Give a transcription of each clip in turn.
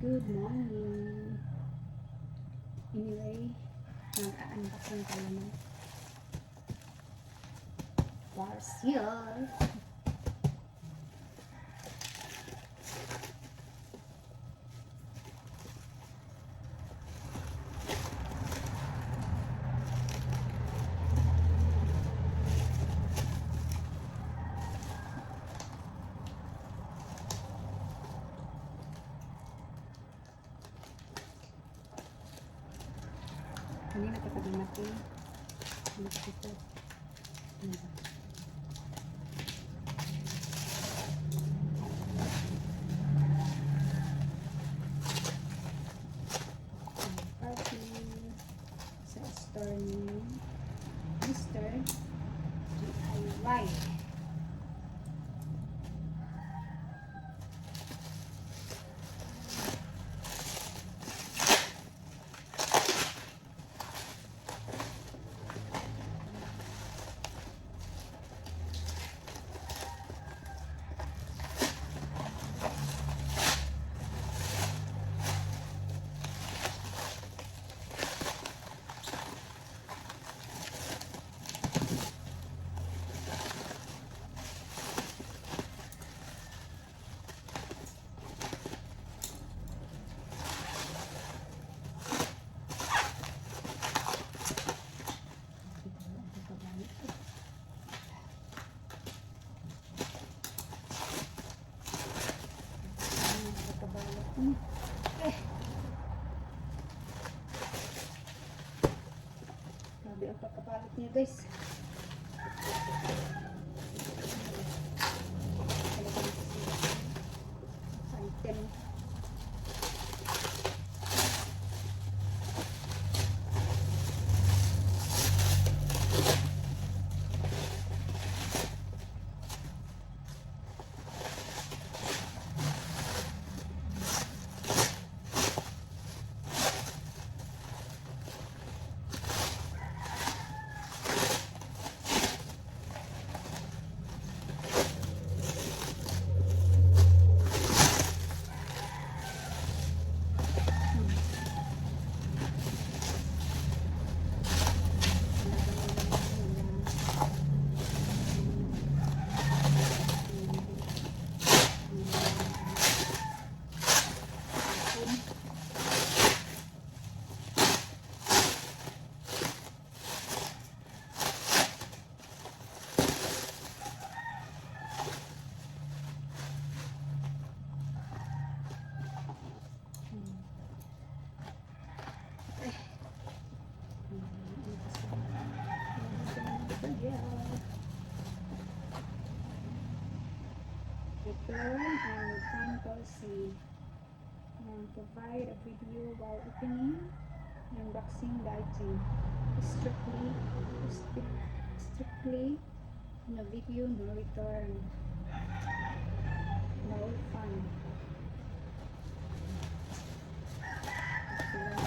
Good morning. Anyway, nag-unboxing ka naman. Parcel. Hindi nakakabimati. Hindi ito. Party sa store ni Mr. DIY. Grabe ang pagkapalit niya, guys. Item. Return and return policy. Provide a video while opening and unboxing the item. Strictly no video, no return, no refund. Para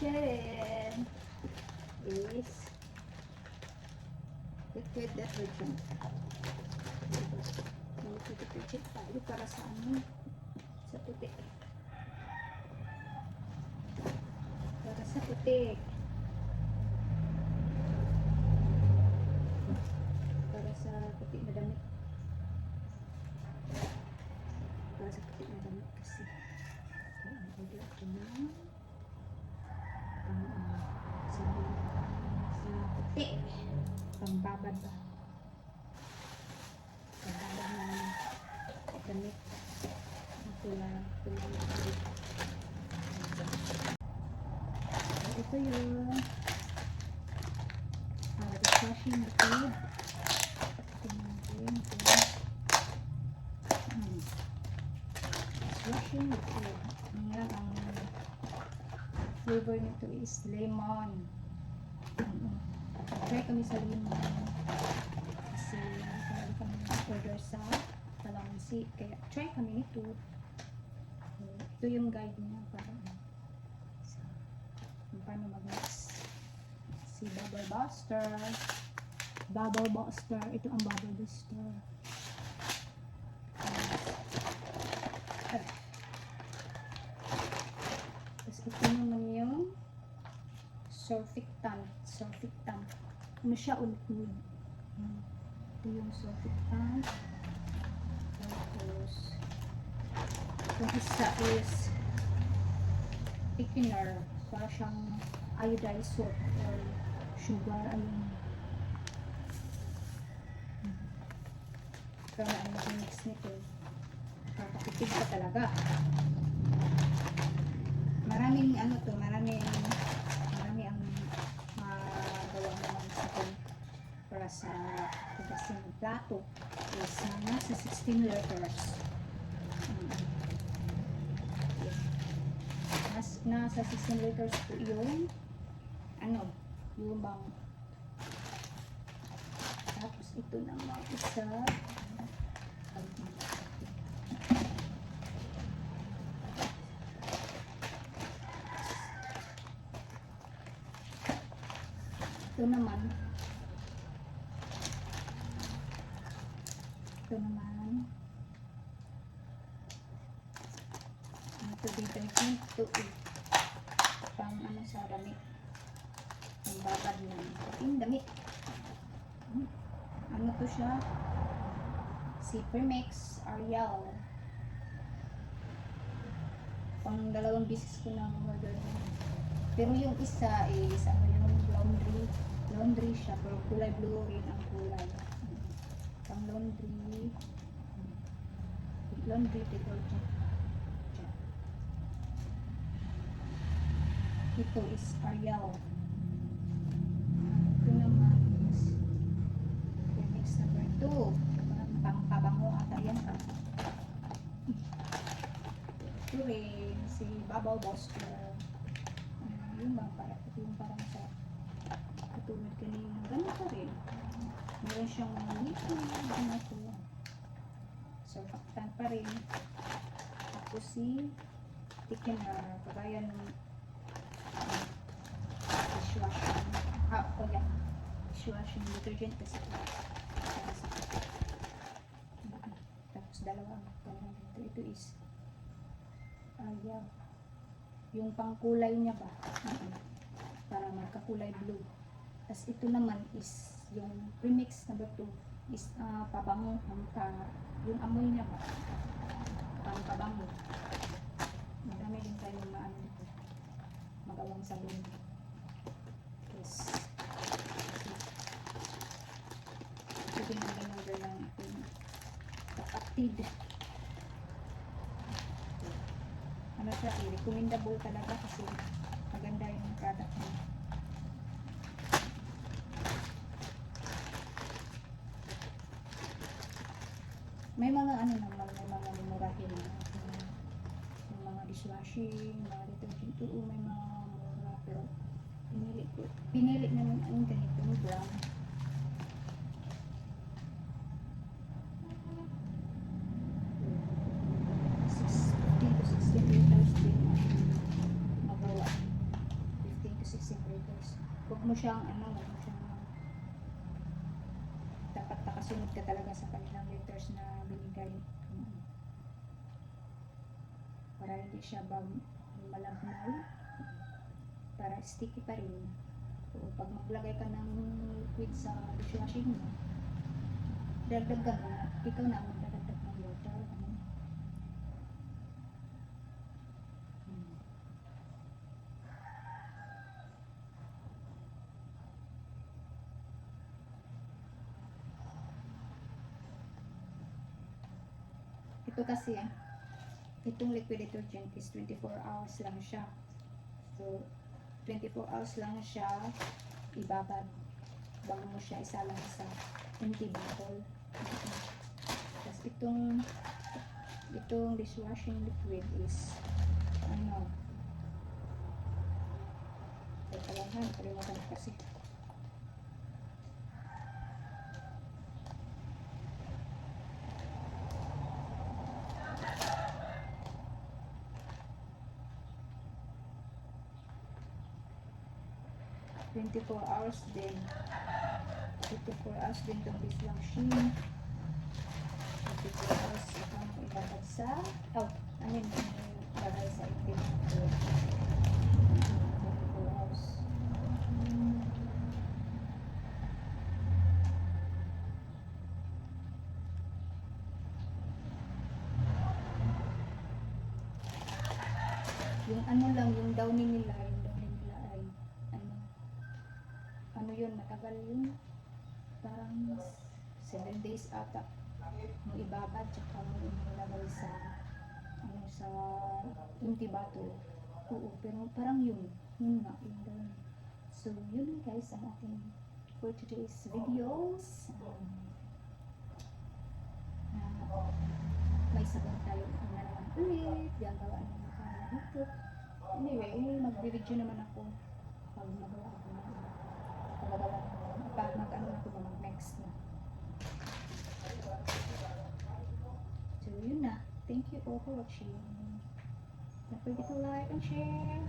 Chen is liquid detergent. Liquid detergent tayo para sa ano? Sa puti. Para sa puti. Para sa puti na damit. Para sa puti na damit kasi. Ang ito na. Pambabad ba? Pambabad na damit. Ito yun. dishwashing liquid. Tingnan natin ito. Dishwashing liquid. Ayan, ang flavor nito is lemon. Try kami sa lemon. Kasi talaga kami order sa Kalamansi. Kaya try kami nito. Ito yung guide niya para paano mag-mix. Si Bubble Buster. Bubble Buster. Ito ang Bubble Buster. Tapos ito naman yung surfactant. Surfactant. Ano siya ulit-ulit? Ito yung surfactant. Tapos yung isa is thickener. Para siyang iodized salt or sugar. Ayun. Kaya ang mix nito. Kakapitid pa talaga. Maraming ano to, marami ang magawa naman sa ito para sa pagkasing plato is nasa 16 liters. Nasa 16 liters po yung ano, yung bang. Tapos ito naman isa ito naman ito detergent to pang ano sa damit ang babad na yung damit ano to siya si Premix Ariel pang 2 beses ko na order pero yung isa is ano yung laundry siya pero kulay blue rin ang kulay pang laundry detergent. Ito is Ariel. Ito naman is Premix number 2. Pang-pabango ata yan. Ito rin si Bubble Buster. Yung bang para yung parang sa katulad kanina. Ganun pa rin. Meron siyang liquid na ito. Surfactant pa rin. Tapos si thickener. Kagaya ng dishwashing. Yan. Dishwashing detergent kasi tapos dalawa ito is yeah. Yung pangkulay niya ba para magkakulay blue. Tapos ito naman is yung Premix number 2 is pabango yung amoy niya ba pang pabango. Marami din tayong maano dito magawang sabon. Yes. Ito din ang in-order lang itong kapatid. Ano siya, recommendable talaga kasi maganda yung product niya. May mga ano naman, may mga murahin na yung mga dishwashing, mga detergent, may mga mura pero pinili naman ang ganitong brown. Magawa 15 to 16 liters. Huwag mo siyang dapat nakasunod ka talaga sa kanilang liters na binigay para hindi siya malabnaw, para sticky pa rin. So, pag maglagay ka ng liquid sa dishwashing mo, dagdagan mo na, ikaw na magdadagdag ng water. Ito kasi, itong liquid detergent is 24 hours lang siya. So, 24 hours lang siya ibabad. bago mo siya isalang sa empty bottle. Tapos itong dishwashing liquid is ano, teka lang ha, nakalimutan ko kasi. Twenty-four hours din. 24 hours din itong dishwashing. 24 hours itong ilagay sa, ilagay sa itim. 24 hours. Yung ano lang, yung downy nila ay, ano yun, matagal yun. Parang 7 days ata. Mo ibabad, tsaka mo ilagay sa sa empty bottle. Oo, pero parang yun nga, yun daw. So, yun guys, ang ating for today's videos. May sabon tayo na naman ulit. Gagawa naman tayo dito. Anyway, mag-video naman ako pag magawa ako na pag mag-ano ako naman next na. So, yun na. Thank you all for watching. Don't forget to like and share.